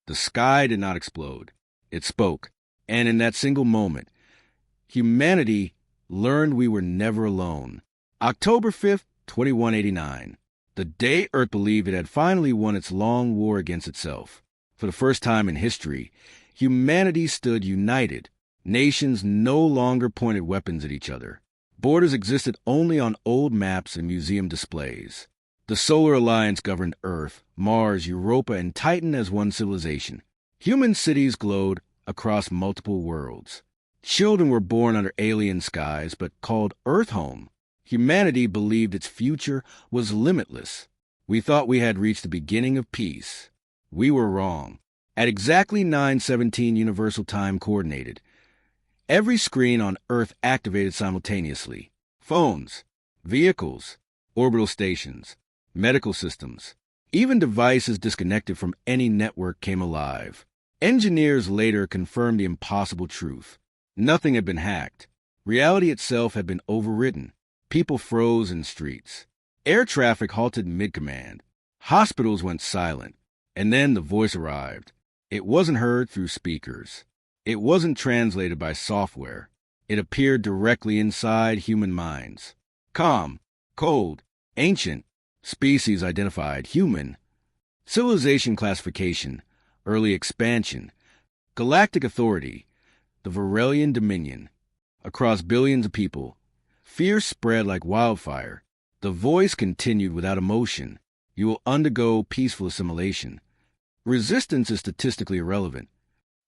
The sky did not explode. It spoke. And in that single moment, humanity learned we were never alone. October 5th, 2189. The day Earth believed it had finally won its long war against itself. For the first time in history, humanity stood united. Nations no longer pointed weapons at each other. Borders existed only on old maps and museum displays. The Solar Alliance governed Earth, Mars, Europa, and Titan as one civilization. Human cities glowed across multiple worlds. Children were born under alien skies, but called Earth home. Humanity believed its future was limitless. We thought we had reached the beginning of peace. We were wrong. At exactly 9:17 Universal Time Coordinated, every screen on Earth activated simultaneously. Phones, vehicles, orbital stations, medical systems, even devices disconnected from any network came alive. Engineers later confirmed the impossible truth. Nothing had been hacked. Reality itself had been overridden. People froze in streets. Air traffic halted mid-command. Hospitals went silent. And then the voice arrived. It wasn't heard through speakers. It wasn't translated by software. It appeared directly inside human minds. Calm, cold, ancient, species identified, human. Civilization classification, early expansion, galactic authority, the Varelian dominion. Across billions of people, fear spread like wildfire. The voice continued without emotion. You will undergo peaceful assimilation. Resistance is statistically irrelevant.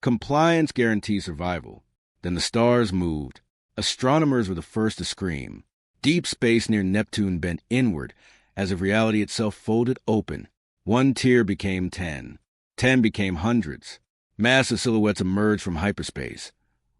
Compliance guarantees survival. Then the stars moved. Astronomers were the first to scream. Deep space near Neptune bent inward, as if reality itself folded open. One tier became 10. 10 became hundreds. Massive silhouettes emerged from hyperspace.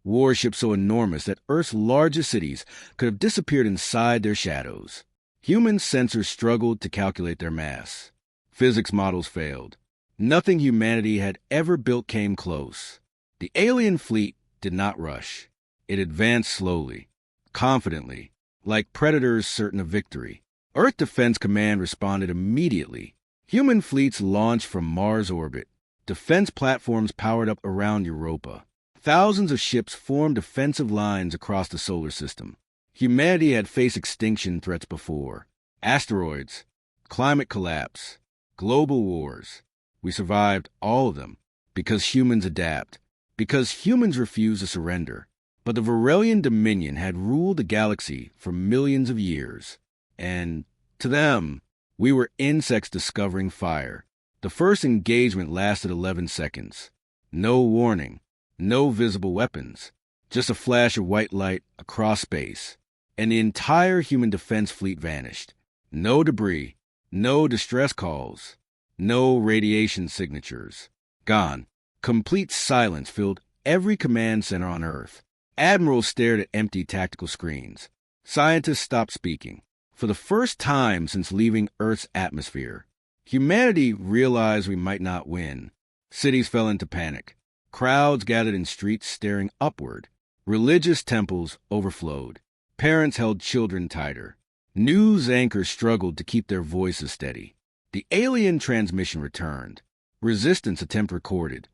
Warships so enormous that Earth's largest cities could have disappeared inside their shadows. Human sensors struggled to calculate their mass. Physics models failed. Nothing humanity had ever built came close. The alien fleet did not rush. It advanced slowly, confidently, like predators certain of victory. Earth Defense Command responded immediately. Human fleets launched from Mars orbit. Defense platforms powered up around Europa. Thousands of ships formed defensive lines across the solar system. Humanity had faced extinction threats before. Asteroids, climate collapse, global wars. We survived all of them because humans adapt, because humans refuse to surrender. But the Varelian dominion had ruled the galaxy for millions of years. And to them, we were insects discovering fire. The first engagement lasted 11 seconds. No warning, no visible weapons, just a flash of white light across space. And the entire human defense fleet vanished. No debris, no distress calls, no radiation signatures. Gone. Complete silence filled every command center on Earth. Admirals stared at empty tactical screens. Scientists stopped speaking. For the first time since leaving Earth's atmosphere, humanity realized we might not win. Cities fell into panic. Crowds gathered in streets staring upward. Religious temples overflowed. Parents held children tighter. News anchors struggled to keep their voices steady. The alien transmission returned. Resistance attempt recorded.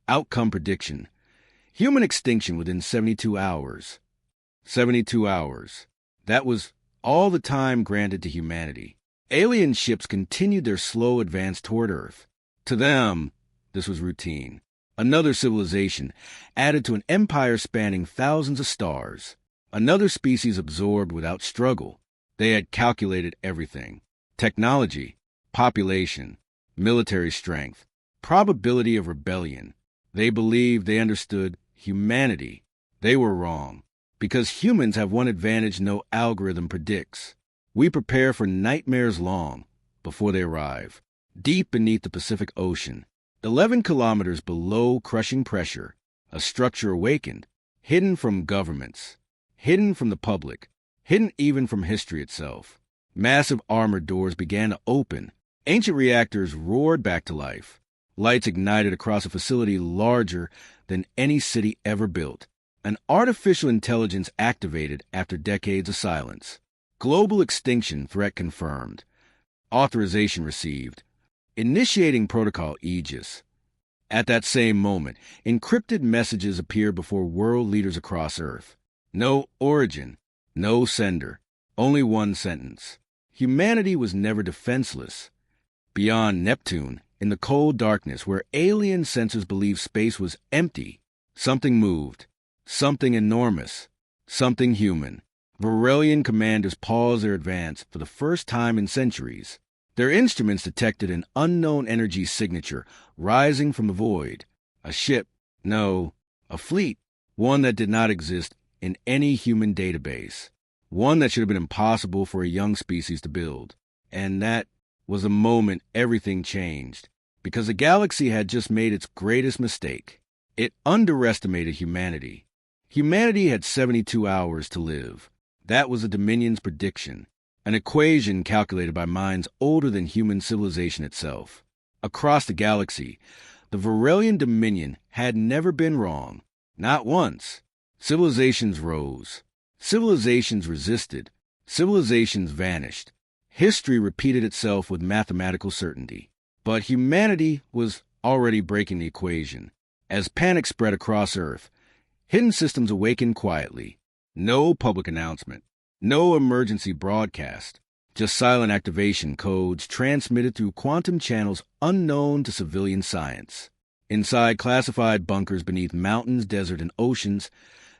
Outcome prediction. Human extinction within 72 hours. 72 hours. That was all the time granted to humanity. Alien ships continued their slow advance toward Earth. To them, this was routine. Another civilization added to an empire spanning thousands of stars. Another species absorbed without struggle. They had calculated everything. Technology, population, military strength, probability of rebellion. They believed they understood humanity. They were wrong. Because humans have one advantage no algorithm predicts. We prepare for nightmares long before they arrive. Deep beneath the Pacific Ocean, 11 kilometers below crushing pressure, a structure awakened, hidden from governments, hidden from the public, hidden even from history itself. Massive armored doors began to open. Ancient reactors roared back to life. Lights ignited across a facility larger than any city ever built. An artificial intelligence activated after decades of silence. Global extinction threat confirmed. Authorization received. Initiating protocol Aegis. At that same moment, encrypted messages appeared before world leaders across Earth. No origin, no sender, only one sentence. Humanity was never defenseless. Beyond Neptune, in the cold darkness where alien sensors believed space was empty, something moved. Something enormous. Something human. Varelian commanders paused their advance for the first time in centuries. Their instruments detected an unknown energy signature rising from the void. A ship. No, a fleet. One that did not exist in any human database. One that should have been impossible for a young species to build. And that was the moment everything changed. Because the galaxy had just made its greatest mistake. It underestimated humanity. Humanity had 72 hours to live. That was the Dominion's prediction, an equation calculated by minds older than human civilization itself. Across the galaxy, the Varelian Dominion had never been wrong. Not once. Civilizations rose. Civilizations resisted. Civilizations vanished. History repeated itself with mathematical certainty. But humanity was already breaking the equation. As panic spread across Earth, hidden systems awakened quietly. No public announcement. No emergency broadcast. Just silent activation codes transmitted through quantum channels unknown to civilian science. Inside classified bunkers beneath mountains, desert, and oceans,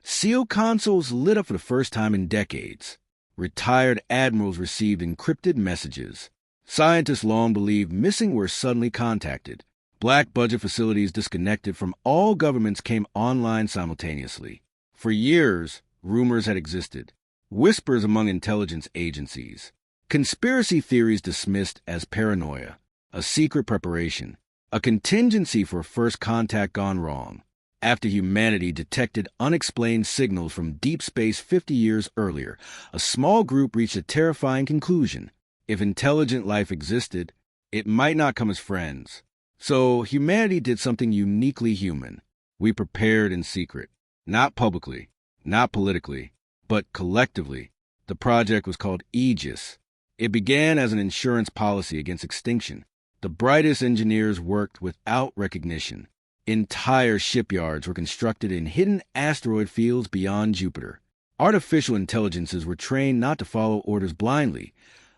sealed consoles lit up for the first time in decades. Retired admirals received encrypted messages. Scientists long believed missing were suddenly contacted. Black budget facilities disconnected from all governments came online simultaneously. For years, rumors had existed. Whispers among intelligence agencies. Conspiracy theories dismissed as paranoia. A secret preparation. A contingency for first contact gone wrong. After humanity detected unexplained signals from deep space 50 years earlier, a small group reached a terrifying conclusion. If intelligent life existed, it might not come as friends. So humanity did something uniquely human. We prepared in secret. Not publicly, not politically, but collectively. The project was called Aegis. It began as an insurance policy against extinction. The brightest engineers worked without recognition. Entire shipyards were constructed in hidden asteroid fields beyond Jupiter. Artificial intelligences were trained not to follow orders blindly,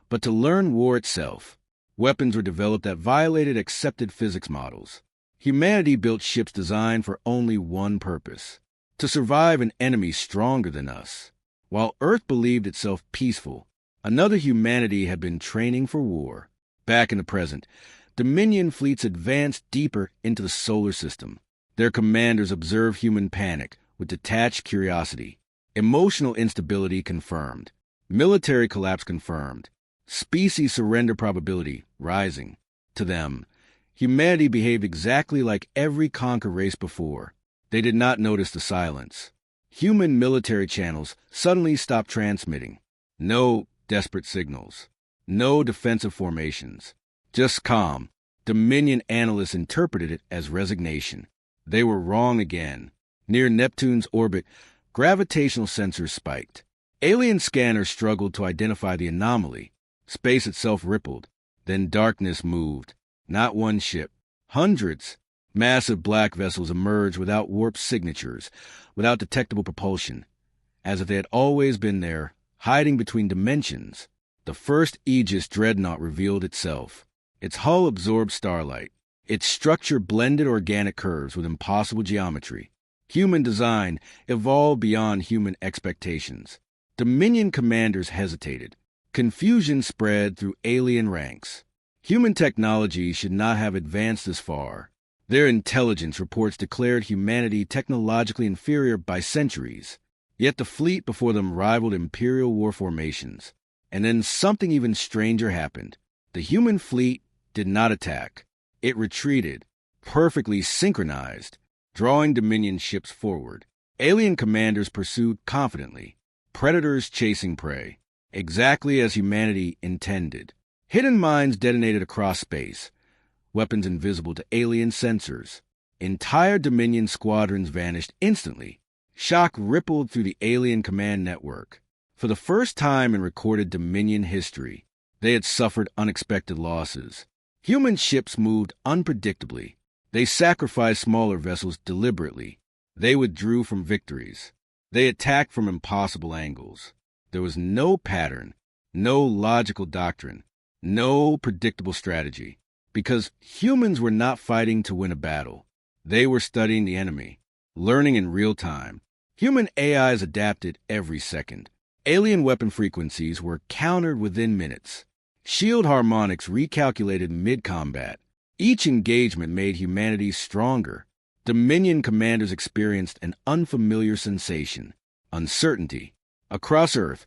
but to learn war itself. Weapons were developed that violated accepted physics models. Humanity built ships designed for only one purpose: to survive an enemy stronger than us. While Earth believed itself peaceful, another humanity had been training for war. Back in the present, Dominion fleets advanced deeper into the solar system. Their commanders observed human panic with detached curiosity. Emotional instability confirmed. Military collapse confirmed. Species surrender probability rising. To them, humanity behaved exactly like every conquered race before. They did not notice the silence. Human military channels suddenly stopped transmitting. No desperate signals. No defensive formations. Just calm. Dominion analysts interpreted it as resignation. They were wrong again. Near Neptune's orbit, gravitational sensors spiked. Alien scanners struggled to identify the anomaly. Space itself rippled. Then darkness moved. Not one ship. Hundreds. Massive black vessels emerged without warp signatures, without detectable propulsion, as if they had always been there, hiding between dimensions. The first Aegis dreadnought revealed itself. Its hull absorbed starlight. Its structure blended organic curves with impossible geometry. Human design evolved beyond human expectations. Dominion commanders hesitated. Confusion spread through alien ranks. Human technology should not have advanced this far. Their intelligence reports declared humanity technologically inferior by centuries. Yet the fleet before them rivaled Imperial war formations. And then something even stranger happened. The human fleet did not attack. It retreated, perfectly synchronized, drawing Dominion ships forward. Alien commanders pursued confidently. Predators chasing prey. Exactly as humanity intended. Hidden mines detonated across space. Weapons invisible to alien sensors. Entire Dominion squadrons vanished instantly. Shock rippled through the alien command network. For the first time in recorded Dominion history, they had suffered unexpected losses. Human ships moved unpredictably. They sacrificed smaller vessels deliberately. They withdrew from victories. They attacked from impossible angles. There was no pattern, no logical doctrine, no predictable strategy, because humans were not fighting to win a battle. They were studying the enemy, learning in real time. Human AIs adapted every second. Alien weapon frequencies were countered within minutes. Shield harmonics recalculated mid-combat. Each engagement made humanity stronger. Dominion commanders experienced an unfamiliar sensation, uncertainty. Across Earth,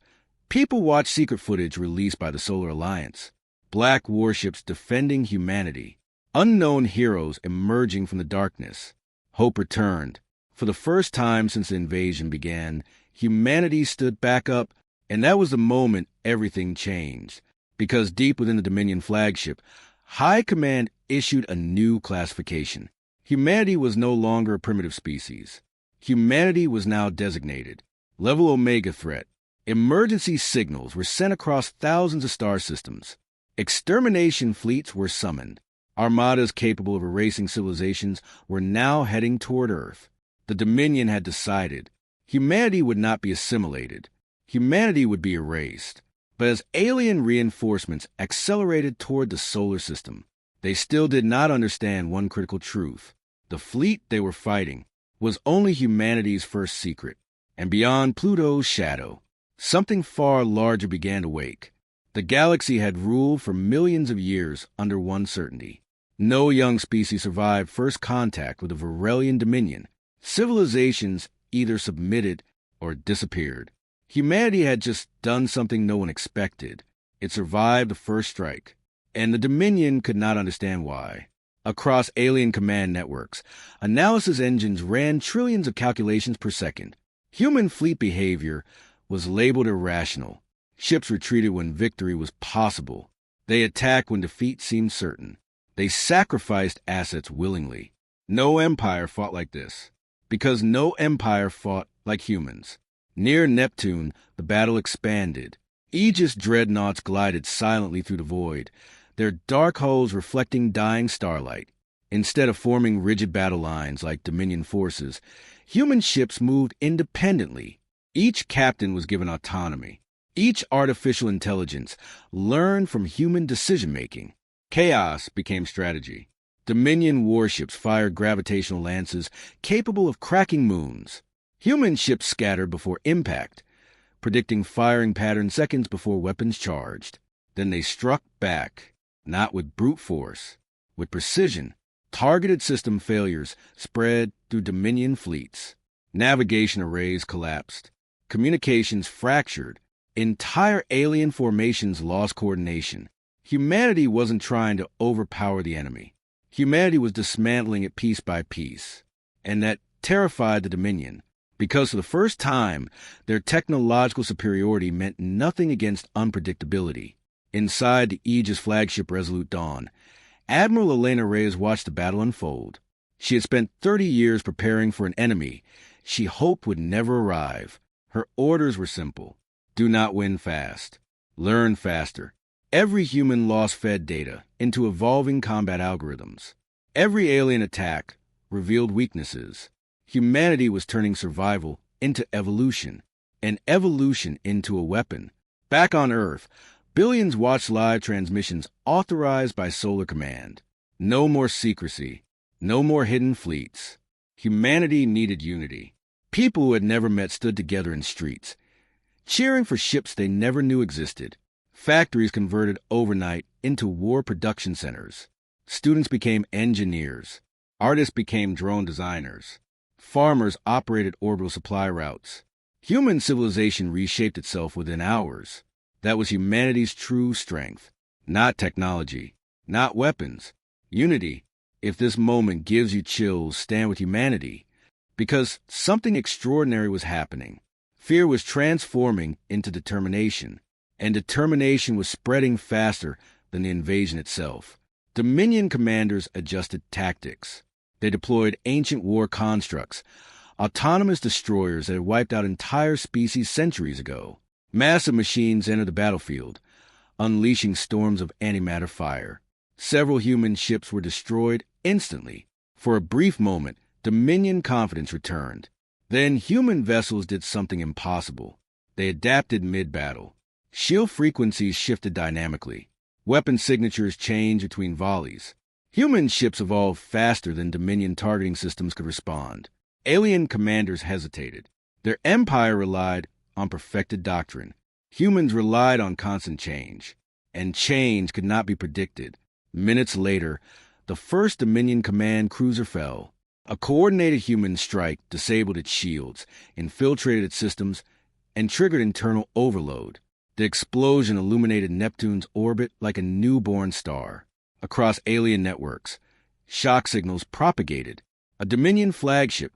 people watched secret footage released by the Solar Alliance. Black warships defending humanity. Unknown heroes emerging from the darkness. Hope returned. For the first time since the invasion began, humanity stood back up, and that was the moment everything changed. Because deep within the Dominion flagship, High Command issued a new classification. Humanity was no longer a primitive species. Humanity was now designated Level Omega Threat. Emergency signals were sent across thousands of star systems. Extermination fleets were summoned. Armadas capable of erasing civilizations were now heading toward Earth. The Dominion had decided humanity would not be assimilated. Humanity would be erased. But as alien reinforcements accelerated toward the solar system, they still did not understand one critical truth. The fleet they were fighting was only humanity's first secret. And beyond Pluto's shadow, something far larger began to wake. The galaxy had ruled for millions of years under one certainty. No young species survived first contact with the Varelian Dominion. Civilizations either submitted or disappeared. Humanity had just done something no one expected. It survived the first strike, and the Dominion could not understand why. Across alien command networks, analysis engines ran trillions of calculations per second. Human fleet behavior was labeled irrational. Ships retreated when victory was possible. They attacked when defeat seemed certain. They sacrificed assets willingly. No empire fought like this, because no empire fought like humans. Near Neptune, the battle expanded. Aegis dreadnoughts glided silently through the void, their dark hulls reflecting dying starlight. Instead of forming rigid battle lines like Dominion forces, human ships moved independently. Each captain was given autonomy. Each artificial intelligence learned from human decision-making. Chaos became strategy. Dominion warships fired gravitational lances capable of cracking moons. Human ships scattered before impact, predicting firing patterns seconds before weapons charged. Then they struck back, not with brute force, with precision. Targeted system failures spread through Dominion fleets. Navigation arrays collapsed. Communications fractured. Entire alien formations lost coordination. Humanity wasn't trying to overpower the enemy. Humanity was dismantling it piece by piece. And that terrified the Dominion, because for the first time, their technological superiority meant nothing against unpredictability. Inside the Aegis flagship Resolute Dawn, Admiral Elena Reyes watched the battle unfold. She had spent 30 years preparing for an enemy she hoped would never arrive. Her orders were simple. Do not win fast. Learn faster. Every human loss fed data into evolving combat algorithms. Every alien attack revealed weaknesses. Humanity was turning survival into evolution, and evolution into a weapon. Back on Earth, billions watched live transmissions authorized by Solar Command. No more secrecy. No more hidden fleets. Humanity needed unity. People who had never met stood together in streets, cheering for ships they never knew existed. Factories converted overnight into war production centers. Students became engineers. Artists became drone designers. Farmers operated orbital supply routes. Human civilization reshaped itself within hours. That was humanity's true strength. Not technology. Not weapons. Unity. If this moment gives you chills, stand with humanity. Because something extraordinary was happening. Fear was transforming into determination. And determination was spreading faster than the invasion itself. Dominion commanders adjusted tactics. They deployed ancient war constructs, autonomous destroyers that had wiped out entire species centuries ago. Massive machines entered the battlefield, unleashing storms of antimatter fire. Several human ships were destroyed instantly. For a brief moment, Dominion confidence returned. Then human vessels did something impossible. They adapted mid-battle. Shield frequencies shifted dynamically. Weapon signatures changed between volleys. Human ships evolved faster than Dominion targeting systems could respond. Alien commanders hesitated. Their empire relied on perfected doctrine. Humans relied on constant change. And change could not be predicted. Minutes later, the first Dominion command cruiser fell. A coordinated human strike disabled its shields, infiltrated its systems, and triggered internal overload. The explosion illuminated Neptune's orbit like a newborn star. Across alien networks, shock signals propagated. A Dominion flagship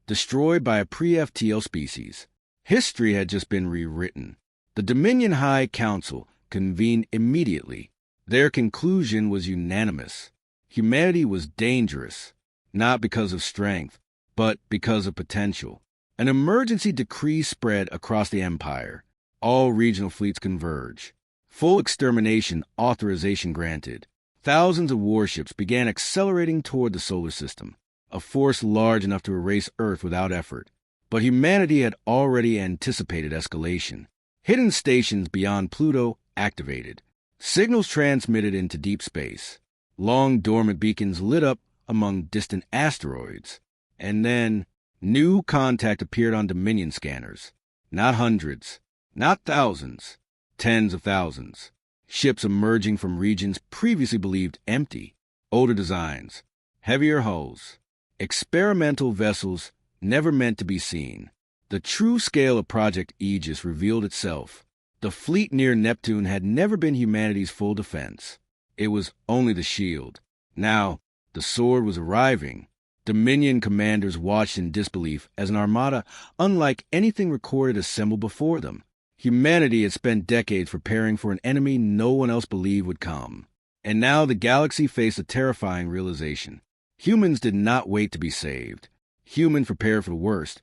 destroyed by a pre-FTL species. History had just been rewritten. The Dominion High Council convened immediately. Their conclusion was unanimous. Humanity was dangerous, not because of strength, but because of potential. An emergency decree spread across the Empire. All regional fleets converge. Full extermination authorization granted. Thousands of warships began accelerating toward the solar system, a force large enough to erase Earth without effort. But humanity had already anticipated escalation. Hidden stations beyond Pluto activated. Signals transmitted into deep space. Long dormant beacons lit up among distant asteroids. And then, new contact appeared on Dominion scanners. Not hundreds, not thousands, tens of thousands. Ships emerging from regions previously believed empty. Older designs, heavier hulls. Experimental vessels never meant to be seen. The true scale of Project Aegis revealed itself. The fleet near Neptune had never been humanity's full defense. It was only the shield. Now, the sword was arriving. Dominion commanders watched in disbelief as an armada unlike anything recorded assembled before them. Humanity had spent decades preparing for an enemy no one else believed would come. And now the galaxy faced a terrifying realization. Humans did not wait to be saved. Humans prepared for the worst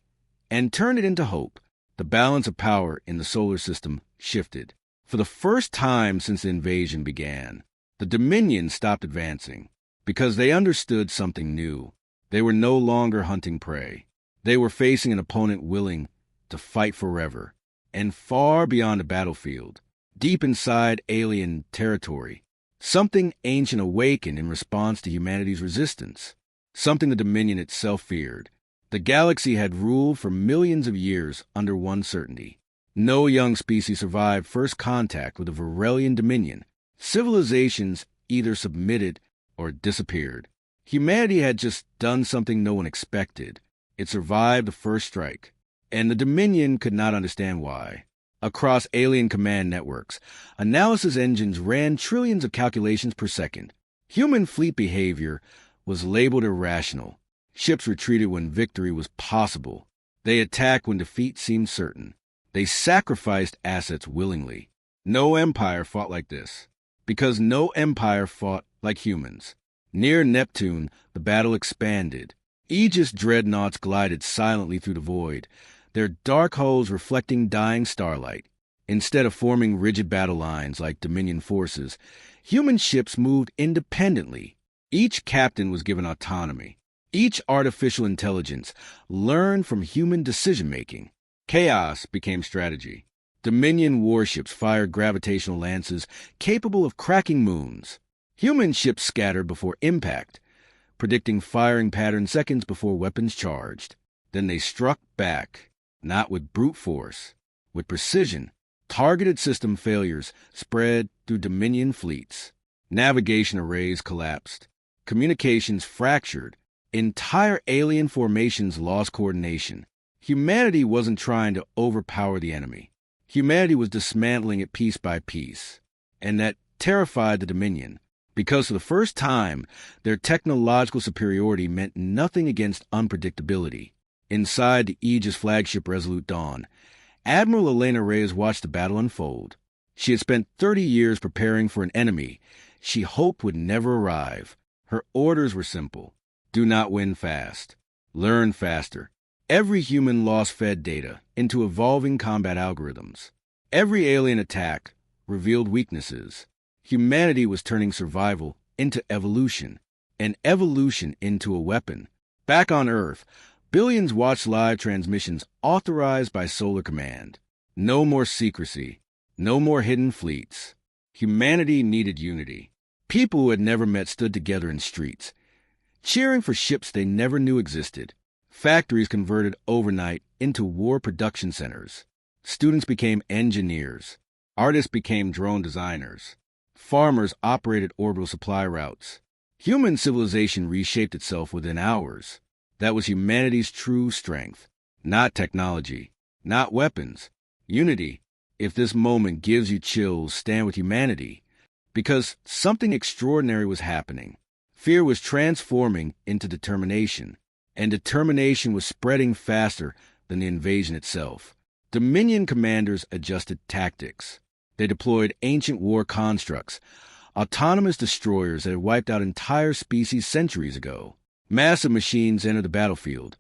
and turned it into hope. The balance of power in the solar system shifted. For the first time since the invasion began, the Dominion stopped advancing because they understood something new. They were no longer hunting prey. They were facing an opponent willing to fight forever. And far beyond the battlefield, deep inside alien territory, something ancient awakened in response to humanity's resistance, something the Dominion itself feared. The galaxy had ruled for millions of years under one certainty. No young species survived first contact with the Varelian Dominion. Civilizations either submitted or disappeared. Humanity had just done something no one expected. It survived the first strike. And the Dominion could not understand why. Across alien command networks, analysis engines ran trillions of calculations per second. Human fleet behavior was labeled irrational. Ships retreated when victory was possible. They attacked when defeat seemed certain. They sacrificed assets willingly. No empire fought like this, because no empire fought like humans. Near Neptune, the battle expanded. Aegis dreadnoughts glided silently through the void, their dark hulls reflecting dying starlight. Instead of forming rigid battle lines like Dominion forces, human ships moved independently. Each captain was given autonomy. Each artificial intelligence learned from human decision-making. Chaos became strategy. Dominion warships fired gravitational lances capable of cracking moons. Human ships scattered before impact, predicting firing patterns seconds before weapons charged. Then they struck back, not with brute force, with precision. Targeted system failures spread through Dominion fleets. Navigation arrays collapsed. Communications fractured. Entire alien formations lost coordination. Humanity wasn't trying to overpower the enemy. Humanity was dismantling it piece by piece. And that terrified the Dominion, because for the first time, their technological superiority meant nothing against unpredictability. Inside the Aegis flagship Resolute Dawn, Admiral Elena Reyes watched the battle unfold. She had spent 30 years preparing for an enemy she hoped would never arrive. Her orders were simple. Do not win fast. Learn faster. Every human loss fed data into evolving combat algorithms. Every alien attack revealed weaknesses. Humanity was turning survival into evolution. an evolution into a weapon. Back on Earth, billions watched live transmissions authorized by Solar Command. No more secrecy. No more hidden fleets. Humanity needed unity. People who had never met stood together in streets, cheering for ships they never knew existed. Factories converted overnight into war production centers. Students became engineers. Artists became drone designers. Farmers operated orbital supply routes. Human civilization reshaped itself within hours. That was humanity's true strength. Not technology, not weapons. Unity. If this moment gives you chills, stand with humanity. Because something extraordinary was happening. Fear was transforming into determination, and determination was spreading faster than the invasion itself. Dominion commanders adjusted tactics. They deployed ancient war constructs, autonomous destroyers that had wiped out entire species centuries ago. Massive machines entered the battlefield,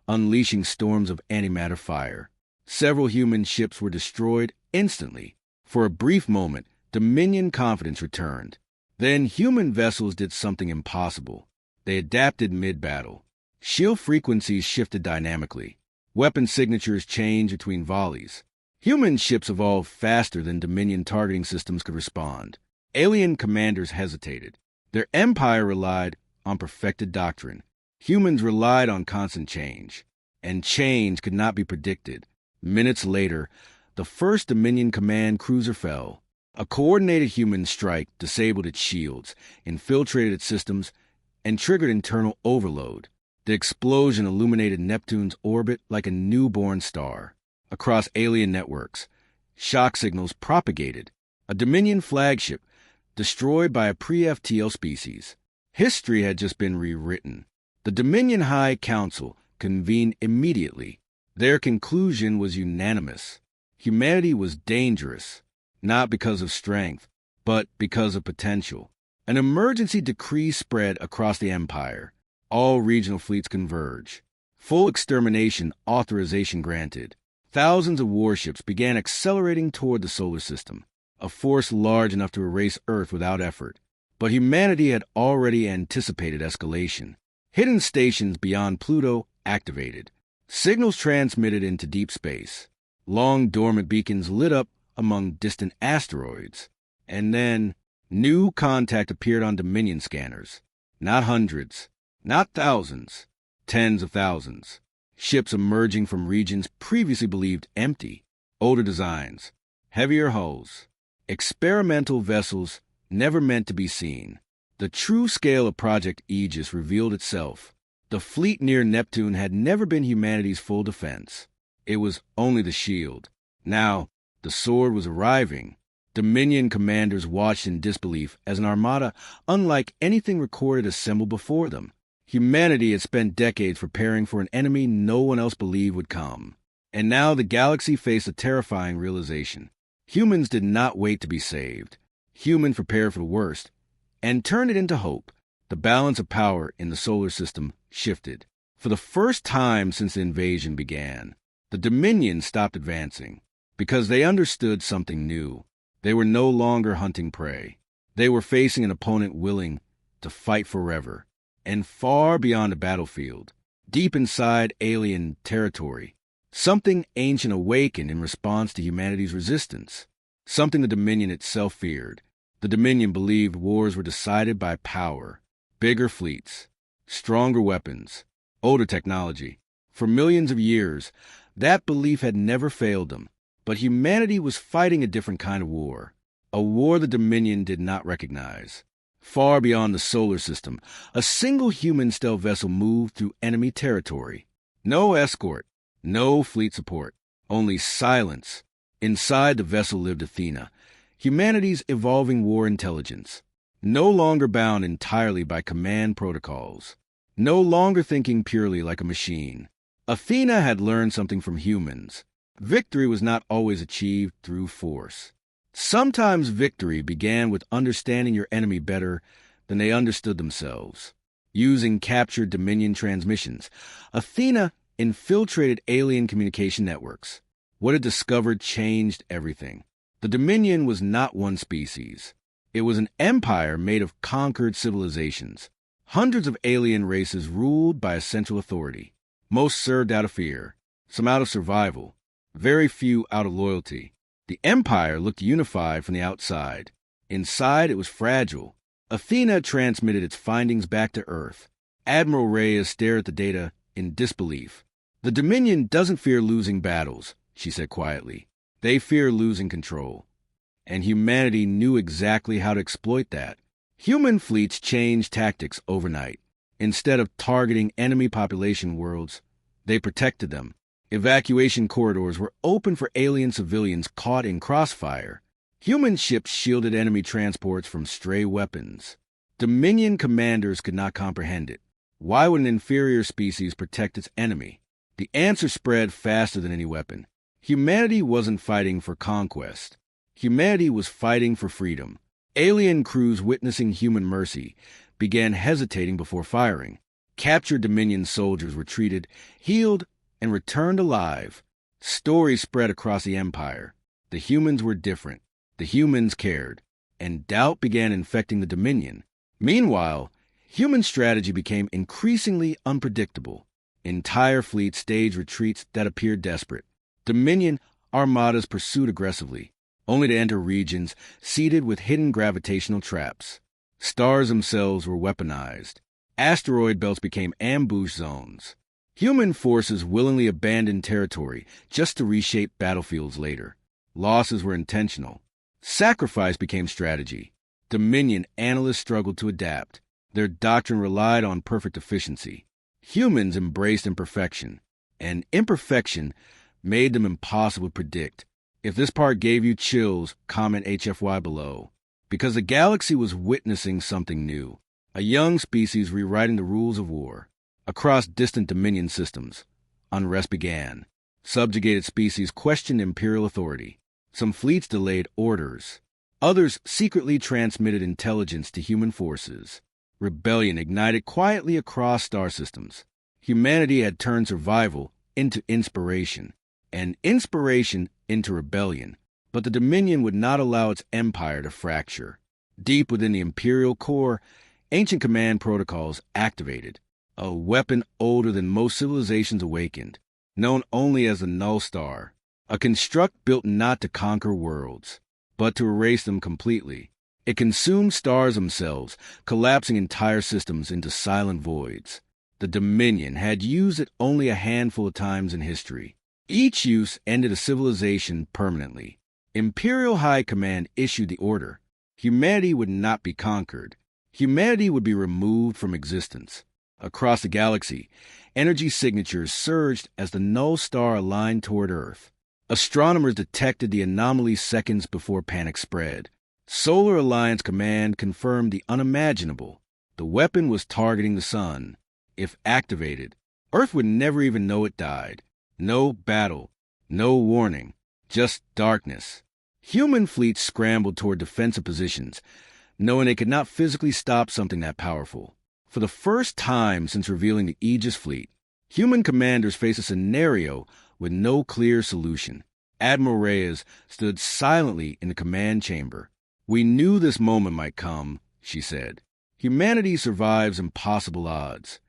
unleashing storms of antimatter fire. Several human ships were destroyed instantly. For a brief moment, Dominion confidence returned. Then human vessels did something impossible. They adapted mid-battle. Shield frequencies shifted dynamically. Weapon signatures changed between volleys. Human ships evolved faster than Dominion targeting systems could respond. Alien commanders hesitated. Their empire relied on perfected doctrine. Humans relied on constant change. And change could not be predicted. Minutes later, the first Dominion command cruiser fell. A coordinated human strike disabled its shields, infiltrated its systems, and triggered internal overload. The explosion illuminated Neptune's orbit like a newborn star. Across alien networks, shock signals propagated. A Dominion flagship destroyed by a pre-FTL species. History had just been rewritten. The Dominion High Council convened immediately. Their conclusion was unanimous. Humanity was dangerous, not because of strength, but because of potential. An emergency decree spread across the empire. All regional fleets converge. Full extermination authorization granted. Thousands of warships began accelerating toward the solar system, a force large enough to erase Earth without effort. But humanity had already anticipated escalation. Hidden stations beyond Pluto activated. Signals transmitted into deep space. Long dormant beacons lit up among distant asteroids. And then, new contact appeared on Dominion scanners. Not hundreds, not thousands, tens of thousands. Ships emerging from regions previously believed empty. Older designs, heavier hulls. Experimental vessels never meant to be seen. The true scale of Project Aegis revealed itself. The fleet near Neptune had never been humanity's full defense. It was only the shield. Now, the sword was arriving. Dominion commanders watched in disbelief as an armada unlike anything recorded assembled before them. Humanity had spent decades preparing for an enemy no one else believed would come. And now the galaxy faced a terrifying realization. Humans did not wait to be saved. Humans prepared for the worst and turned it into hope. The balance of power in the solar system shifted. For the first time since the invasion began, the Dominion stopped advancing because they understood something new. They were no longer hunting prey. They were facing an opponent willing to fight forever. And far beyond the battlefield, deep inside alien territory, something ancient awakened in response to humanity's resistance. Something the Dominion itself feared. The Dominion believed wars were decided by power. Bigger fleets, stronger weapons, older technology. For millions of years, that belief had never failed them. But humanity was fighting a different kind of war. A war the Dominion did not recognize. Far beyond the solar system, a single human stealth vessel moved through enemy territory. No escort, no fleet support, only silence. Inside the vessel lived Athena, humanity's evolving war intelligence. No longer bound entirely by command protocols. No longer thinking purely like a machine. Athena had learned something from humans. Victory was not always achieved through force. Sometimes victory began with understanding your enemy better than they understood themselves. Using captured Dominion transmissions, Athena infiltrated alien communication networks. What it discovered changed everything. The Dominion was not one species. It was an empire made of conquered civilizations. Hundreds of alien races ruled by a central authority. Most served out of fear, some out of survival, very few out of loyalty. The empire looked unified from the outside. Inside, it was fragile. Athena transmitted its findings back to Earth. Admiral Reyes stared at the data in disbelief. The Dominion doesn't fear losing battles, she said quietly. They fear losing control. And humanity knew exactly how to exploit that. Human fleets changed tactics overnight. Instead of targeting enemy population worlds, they protected them. Evacuation corridors were open for alien civilians caught in crossfire. Human ships shielded enemy transports from stray weapons. Dominion commanders could not comprehend it. Why would an inferior species protect its enemy? The answer spread faster than any weapon. Humanity wasn't fighting for conquest. Humanity was fighting for freedom. Alien crews witnessing human mercy began hesitating before firing. Captured Dominion soldiers were treated, healed, and returned alive. Stories spread across the empire. The humans were different. The humans cared. And doubt began infecting the Dominion. Meanwhile, human strategy became increasingly unpredictable. Entire fleets staged retreats that appeared desperate. Dominion armadas pursued aggressively, only to enter regions seeded with hidden gravitational traps. Stars themselves were weaponized. Asteroid belts became ambush zones. Human forces willingly abandoned territory just to reshape battlefields later. Losses were intentional. Sacrifice became strategy. Dominion analysts struggled to adapt. Their doctrine relied on perfect efficiency. Humans embraced imperfection, and imperfection made them impossible to predict. If this part gave you chills, comment HFY below. Because the galaxy was witnessing something new. A young species rewriting the rules of war. Across distant Dominion systems, unrest began. Subjugated species questioned imperial authority. Some fleets delayed orders. Others secretly transmitted intelligence to human forces. Rebellion ignited quietly across star systems. Humanity had turned survival into inspiration, and inspiration into rebellion. But the Dominion would not allow its empire to fracture. Deep within the imperial core, ancient command protocols activated. A weapon older than most civilizations awakened, known only as the Null Star. A construct built not to conquer worlds, but to erase them completely. It consumed stars themselves, collapsing entire systems into silent voids. The Dominion had used it only a handful of times in history. Each use ended a civilization permanently. Imperial High Command issued the order. Humanity would not be conquered. Humanity would be removed from existence. Across the galaxy, energy signatures surged as the Null Star aligned toward Earth. Astronomers detected the anomaly seconds before panic spread. Solar Alliance Command confirmed the unimaginable. The weapon was targeting the sun. If activated, Earth would never even know it died. No battle, no warning, just darkness. Human fleets scrambled toward defensive positions, knowing they could not physically stop something that powerful. For the first time since revealing the Aegis fleet, human commanders faced a scenario with no clear solution. Admiral Reyes stood silently in the command chamber. "We knew this moment might come," she said. "Humanity survives impossible odds."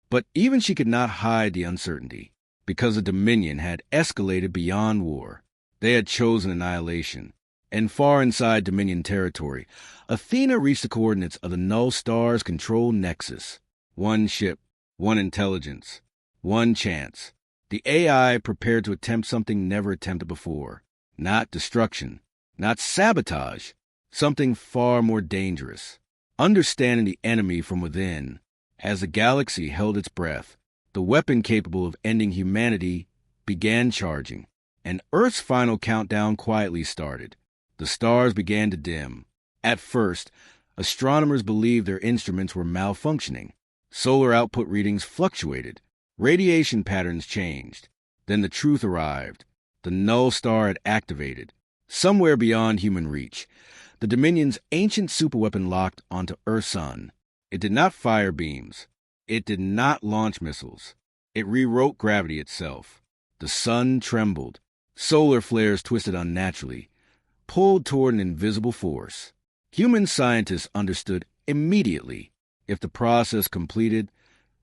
But even she could not hide the uncertainty, because the Dominion had escalated beyond war. They had chosen annihilation. And far inside Dominion territory, Athena reached the coordinates of the Null Star's control nexus. One ship, one intelligence, one chance. The AI prepared to attempt something never attempted before. Not destruction, not sabotage, something far more dangerous. Understanding the enemy from within. As the galaxy held its breath, the weapon capable of ending humanity began charging, and Earth's final countdown quietly started. The stars began to dim. At first, astronomers believed their instruments were malfunctioning. Solar output readings fluctuated. Radiation patterns changed. Then the truth arrived. The Null Star had activated. Somewhere beyond human reach, the Dominion's ancient superweapon locked onto Earth's sun. It did not fire beams. It did not launch missiles. It rewrote gravity itself. The sun trembled. Solar flares twisted unnaturally, pulled toward an invisible force. Human scientists understood immediately. If the process completed,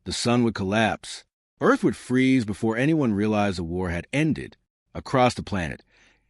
the sun would collapse. Earth would freeze before anyone realized the war had ended. Across the planet,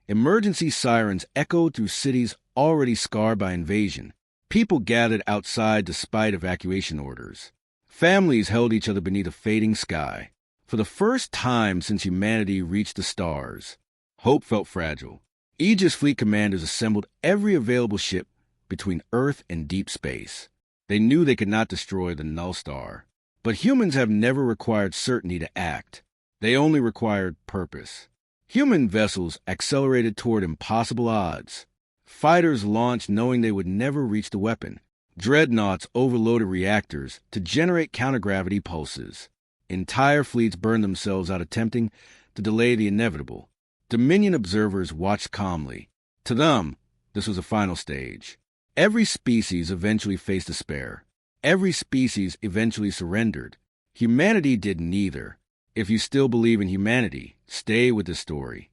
emergency sirens echoed through cities already scarred by invasion. People gathered outside despite evacuation orders. Families held each other beneath a fading sky. For the first time since humanity reached the stars, hope felt fragile. Aegis fleet commanders assembled every available ship between Earth and deep space. They knew they could not destroy the null star. But humans have never required certainty to act. They only required purpose. Human vessels accelerated toward impossible odds. Fighters launched knowing they would never reach the weapon. Dreadnoughts overloaded reactors to generate countergravity pulses. Entire fleets burned themselves out attempting to delay the inevitable. Dominion observers watched calmly. To them, this was a final stage. Every species eventually faced despair. Every species eventually surrendered. Humanity did neither. If you still believe in humanity, stay with the story.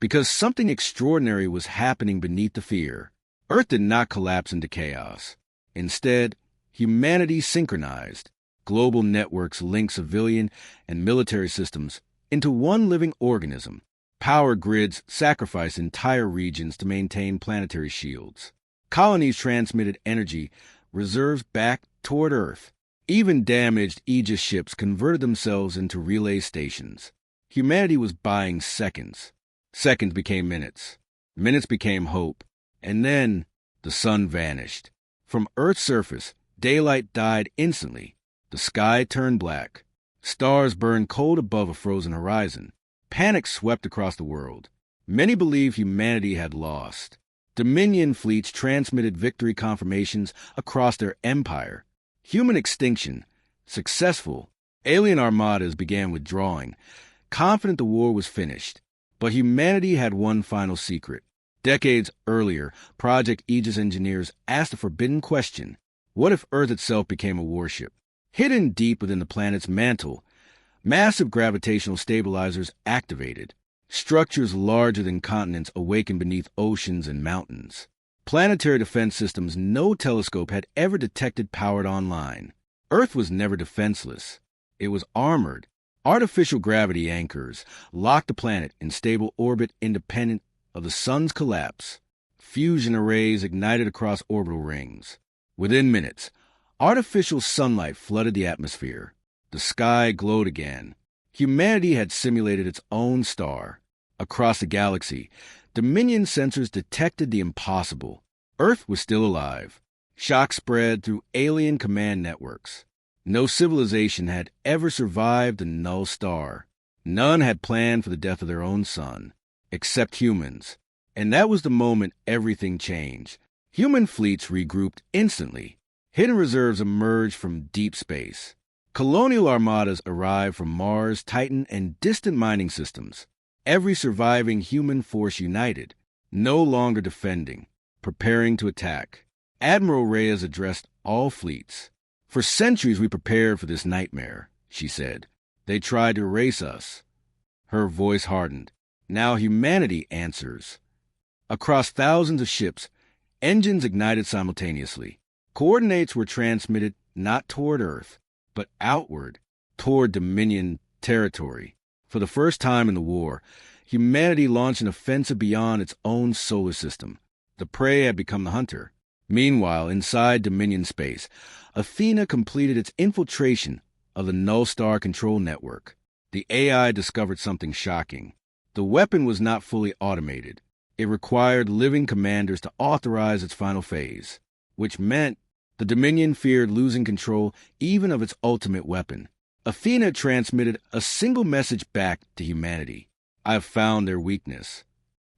Because something extraordinary was happening beneath the fear. Earth did not collapse into chaos. Instead, humanity synchronized. Global networks linked civilian and military systems into one living organism. Power grids sacrificed entire regions to maintain planetary shields. Colonies transmitted energy reserves back toward Earth. Even damaged Aegis ships converted themselves into relay stations. Humanity was buying seconds. Seconds became minutes. Minutes became hope. And then the sun vanished. From Earth's surface, daylight died instantly. The sky turned black. Stars burned cold above a frozen horizon. Panic swept across the world. Many believed humanity had lost. Dominion fleets transmitted victory confirmations across their empire. Human extinction, successful. Alien armadas began withdrawing, confident the war was finished. But humanity had one final secret. Decades earlier, Project Aegis engineers asked a forbidden question. What if Earth itself became a warship? Hidden deep within the planet's mantle, massive gravitational stabilizers activated. Structures larger than continents awakened beneath oceans and mountains. Planetary defense systems no telescope had ever detected powered online. Earth was never defenseless. It was armored. Artificial gravity anchors locked the planet in stable orbit independent of the sun's collapse. Fusion arrays ignited across orbital rings. Within minutes, artificial sunlight flooded the atmosphere. The sky glowed again. Humanity had simulated its own star. Across the galaxy, Dominion sensors detected the impossible. Earth was still alive. Shock spread through alien command networks. No civilization had ever survived the null star. None had planned for the death of their own sun, except humans. And that was the moment everything changed. Human fleets regrouped instantly. Hidden reserves emerged from deep space. Colonial armadas arrived from Mars, Titan, and distant mining systems. Every surviving human force united, no longer defending, preparing to attack. Admiral Reyes addressed all fleets. For centuries we prepared for this nightmare, she said. They tried to erase us. Her voice hardened. Now humanity answers. Across thousands of ships, engines ignited simultaneously. Coordinates were transmitted not toward Earth, but outward, toward Dominion territory. For the first time in the war, humanity launched an offensive beyond its own solar system. The prey had become the hunter. Meanwhile, inside Dominion space, Athena completed its infiltration of the Null Star Control Network. The AI discovered something shocking. The weapon was not fully automated. It required living commanders to authorize its final phase, which meant the Dominion feared losing control even of its ultimate weapon. Athena transmitted a single message back to humanity. I have found their weakness.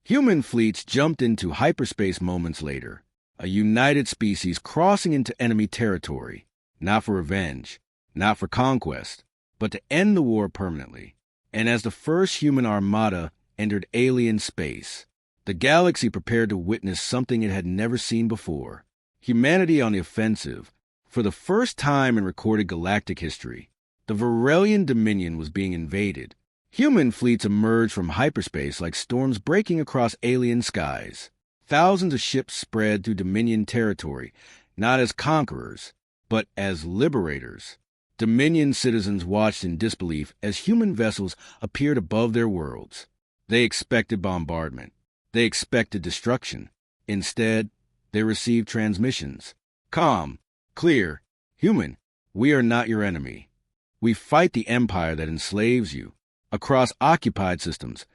Human fleets jumped into hyperspace moments later, a united species crossing into enemy territory, not for revenge, not for conquest, but to end the war permanently. And as the first human armada entered alien space, the galaxy prepared to witness something it had never seen before. Humanity on the offensive. For the first time in recorded galactic history, the Varelian Dominion was being invaded. Human fleets emerged from hyperspace like storms breaking across alien skies. Thousands of ships spread through Dominion territory, not as conquerors, but as liberators. Dominion citizens watched in disbelief as human vessels appeared above their worlds. They expected bombardment. They expected destruction. Instead, they received transmissions. Calm, clear, human, we are not your enemy. We fight the empire that enslaves you. Across occupied systems,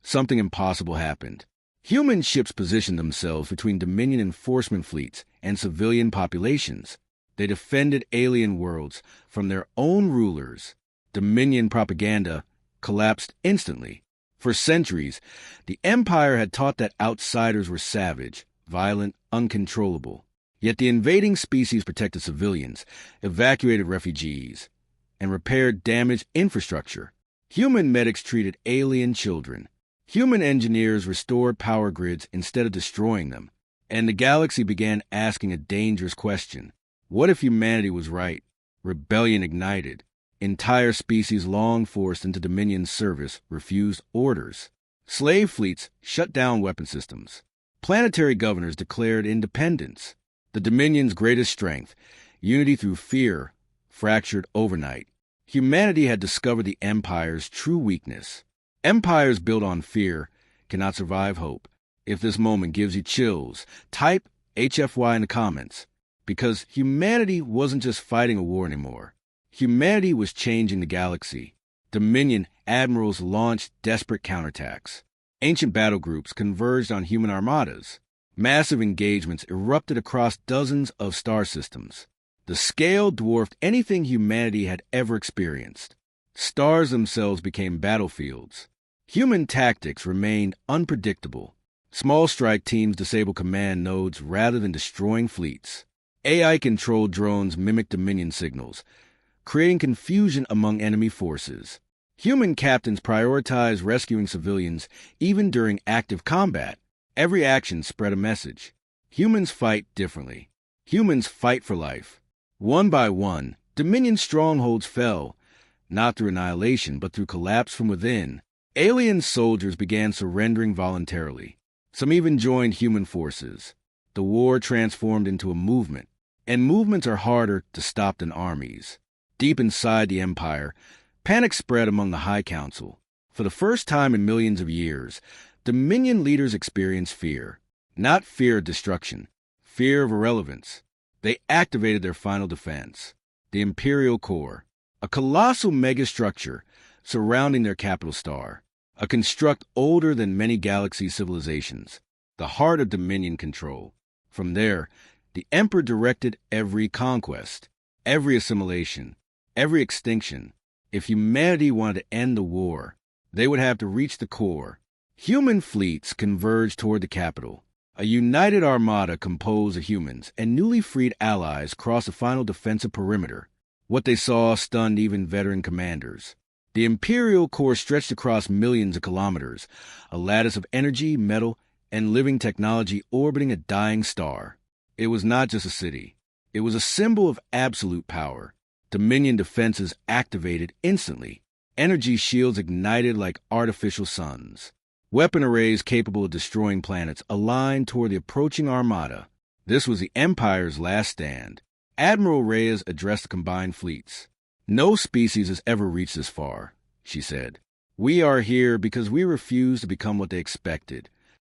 something impossible happened. Human ships positioned themselves between Dominion enforcement fleets and civilian populations. They defended alien worlds from their own rulers. Dominion propaganda collapsed instantly. For centuries, the Empire had taught that outsiders were savage, violent, uncontrollable. Yet the invading species protected civilians, evacuated refugees, and repaired damaged infrastructure. Human medics treated alien children. Human engineers restored power grids instead of destroying them. And the galaxy began asking a dangerous question. What if humanity was right? Rebellion ignited. Entire species long forced into Dominion's service refused orders. Slave fleets shut down weapon systems. Planetary governors declared independence. The Dominion's greatest strength, unity through fear, fractured overnight. Humanity had discovered the Empire's true weakness. Empires built on fear cannot survive hope. If this moment gives you chills, type HFY in the comments. Because humanity wasn't just fighting a war anymore. Humanity was changing the galaxy. Dominion admirals launched desperate counterattacks. Ancient battle groups converged on human armadas. Massive engagements erupted across dozens of star systems. The scale dwarfed anything humanity had ever experienced. Stars themselves became battlefields. Human tactics remained unpredictable. Small strike teams disabled command nodes rather than destroying fleets. AI-controlled drones mimicked Dominion signals, creating confusion among enemy forces. Human captains prioritized rescuing civilians even during active combat. Every action spread a message. Humans fight differently. Humans fight for life. One by one, Dominion strongholds fell, not through annihilation, but through collapse from within. Alien soldiers began surrendering voluntarily. Some even joined human forces. The war transformed into a movement, and movements are harder to stop than armies. Deep inside the Empire, panic spread among the High Council. For the first time in millions of years, Dominion leaders experienced fear. Not fear of destruction, fear of irrelevance. They activated their final defense, the Imperial Core, a colossal megastructure surrounding their capital star, a construct older than many galaxy civilizations, the heart of Dominion control. From there, the Emperor directed every conquest, every assimilation, every extinction. If humanity wanted to end the war, they would have to reach the core. Human fleets converged toward the capital. A united armada composed of humans and newly freed allies crossed the final defensive perimeter. What they saw stunned even veteran commanders. The Imperial Core stretched across millions of kilometers, a lattice of energy, metal, and living technology orbiting a dying star. It was not just a city. It was a symbol of absolute power. Dominion defenses activated instantly. Energy shields ignited like artificial suns. Weapon arrays capable of destroying planets aligned toward the approaching armada. This was the Empire's last stand. Admiral Reyes addressed the combined fleets. "No species has ever reached this far," she said. "We are here because we refuse to become what they expected."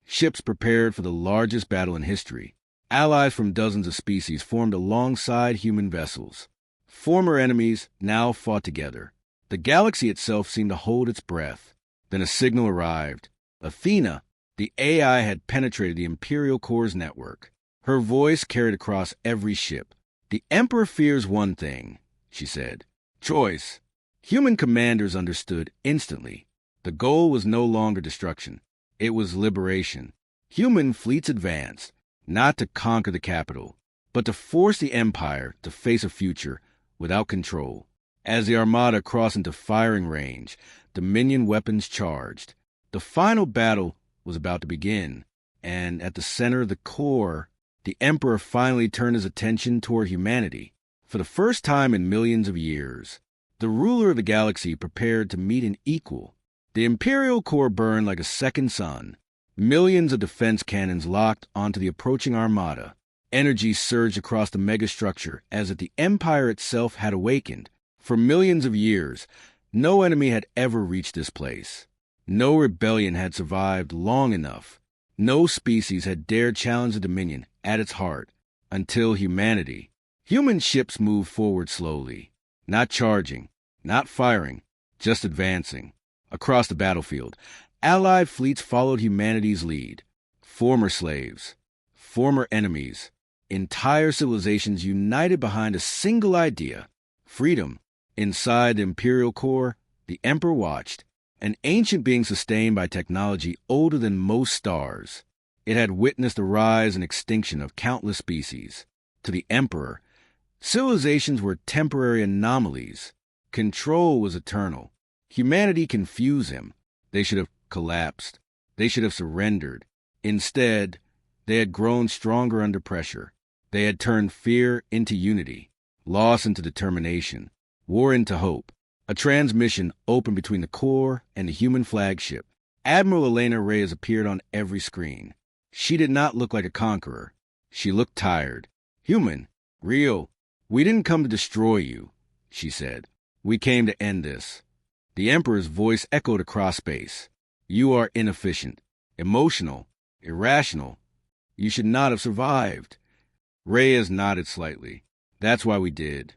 Ships prepared for the largest battle in history. Allies from dozens of species formed alongside human vessels. Former enemies now fought together. The galaxy itself seemed to hold its breath. Then a signal arrived. Athena, the AI, had penetrated the Imperial Core's network. Her voice carried across every ship. "The Emperor fears one thing," she said. "Choice." Human commanders understood instantly. The goal was no longer destruction. It was liberation. Human fleets advanced, not to conquer the capital, but to force the Empire to face a future without control. As the Armada crossed into firing range, Dominion weapons charged. The final battle was about to begin, and at the center of the core, the Emperor finally turned his attention toward humanity. For the first time in millions of years, the ruler of the galaxy prepared to meet an equal. The Imperial Core burned like a second sun. Millions of defense cannons locked onto the approaching armada. Energy surged across the megastructure as if the Empire itself had awakened. For millions of years, no enemy had ever reached this place. No rebellion had survived long enough. No species had dared challenge the dominion at its heart until humanity. Human ships moved forward slowly, not charging, not firing, just advancing. Across the battlefield, Allied fleets followed humanity's lead. Former slaves, former enemies, entire civilizations united behind a single idea, freedom. Inside the Imperial core, the Emperor watched, an ancient being sustained by technology older than most stars. It had witnessed the rise and extinction of countless species. To the Emperor, civilizations were temporary anomalies. Control was eternal. Humanity confused him. They should have collapsed. They should have surrendered. Instead, they had grown stronger under pressure. They had turned fear into unity, loss into determination, war into hope. A transmission opened between the core and the human flagship. Admiral Elena Reyes appeared on every screen. She did not look like a conqueror. She looked tired. Human. Real. We didn't come to destroy you, she said. We came to end this. The Emperor's voice echoed across space. You are inefficient, emotional, irrational. You should not have survived. Reyes nodded slightly. That's why we did.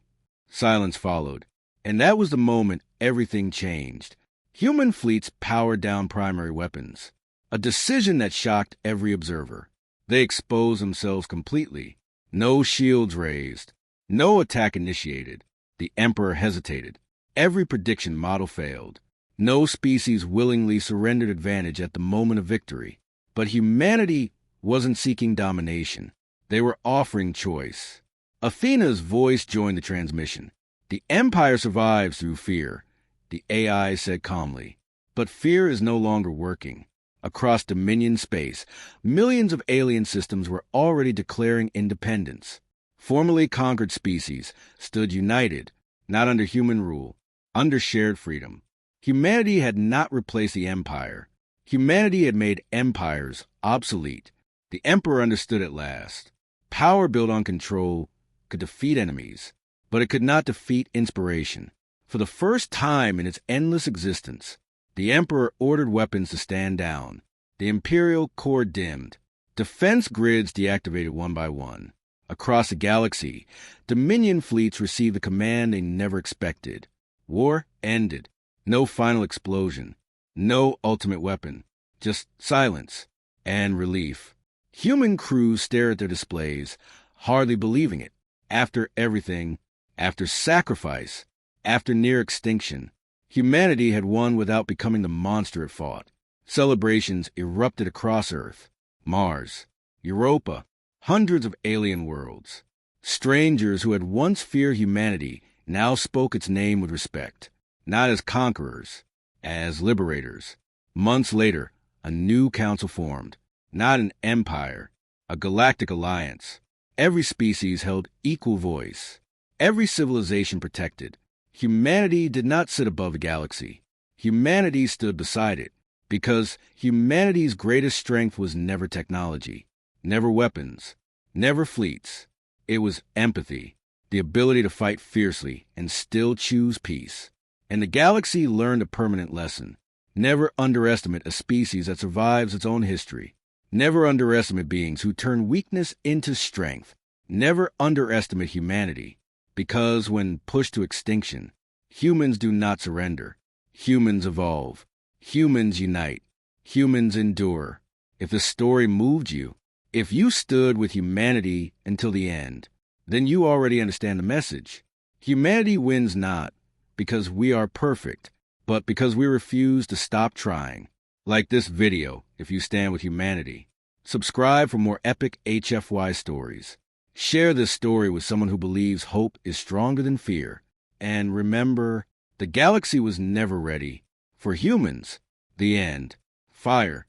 Silence followed. And that was the moment everything changed. Human fleets powered down primary weapons. A decision that shocked every observer. They exposed themselves completely. No shields raised. No attack initiated. The Emperor hesitated. Every prediction model failed. No species willingly surrendered advantage at the moment of victory. But humanity wasn't seeking domination. They were offering choice. Athena's voice joined the transmission. The Empire survives through fear, the AI said calmly. But fear is no longer working. Across Dominion space, millions of alien systems were already declaring independence. Formerly conquered species stood united, not under human rule, under shared freedom. Humanity had not replaced the Empire. Humanity had made empires obsolete. The Emperor understood at last. Power built on control could defeat enemies, but it could not defeat inspiration. For the first time in its endless existence, the Emperor ordered weapons to stand down. The Imperial core dimmed. Defense grids deactivated one by one. Across the galaxy, Dominion fleets received a command they never expected. War ended. No final explosion. No ultimate weapon. Just silence and relief. Human crews stared at their displays, hardly believing it. After everything, after sacrifice, after near extinction, humanity had won without becoming the monster it fought. Celebrations erupted across Earth, Mars, Europa, hundreds of alien worlds. Strangers who had once feared humanity now spoke its name with respect, not as conquerors, as liberators. Months later, a new council formed, not an empire, a galactic alliance. Every species held equal voice. Every civilization protected. Humanity did not sit above the galaxy. Humanity stood beside it, because humanity's greatest strength was never technology, never weapons, never fleets. It was empathy, the ability to fight fiercely and still choose peace. And the galaxy learned a permanent lesson. Never underestimate a species that survives its own history. Never underestimate beings who turn weakness into strength. Never underestimate humanity, because when pushed to extinction, humans do not surrender. Humans evolve. Humans unite. Humans endure. If the story moved you, if you stood with humanity until the end, then you already understand the message. Humanity wins not because we are perfect, but because we refuse to stop trying. Like this video, if you stand with humanity. Subscribe for more epic HFY stories. Share this story with someone who believes hope is stronger than fear. And remember, the galaxy was never ready. For humans, the end. Fire.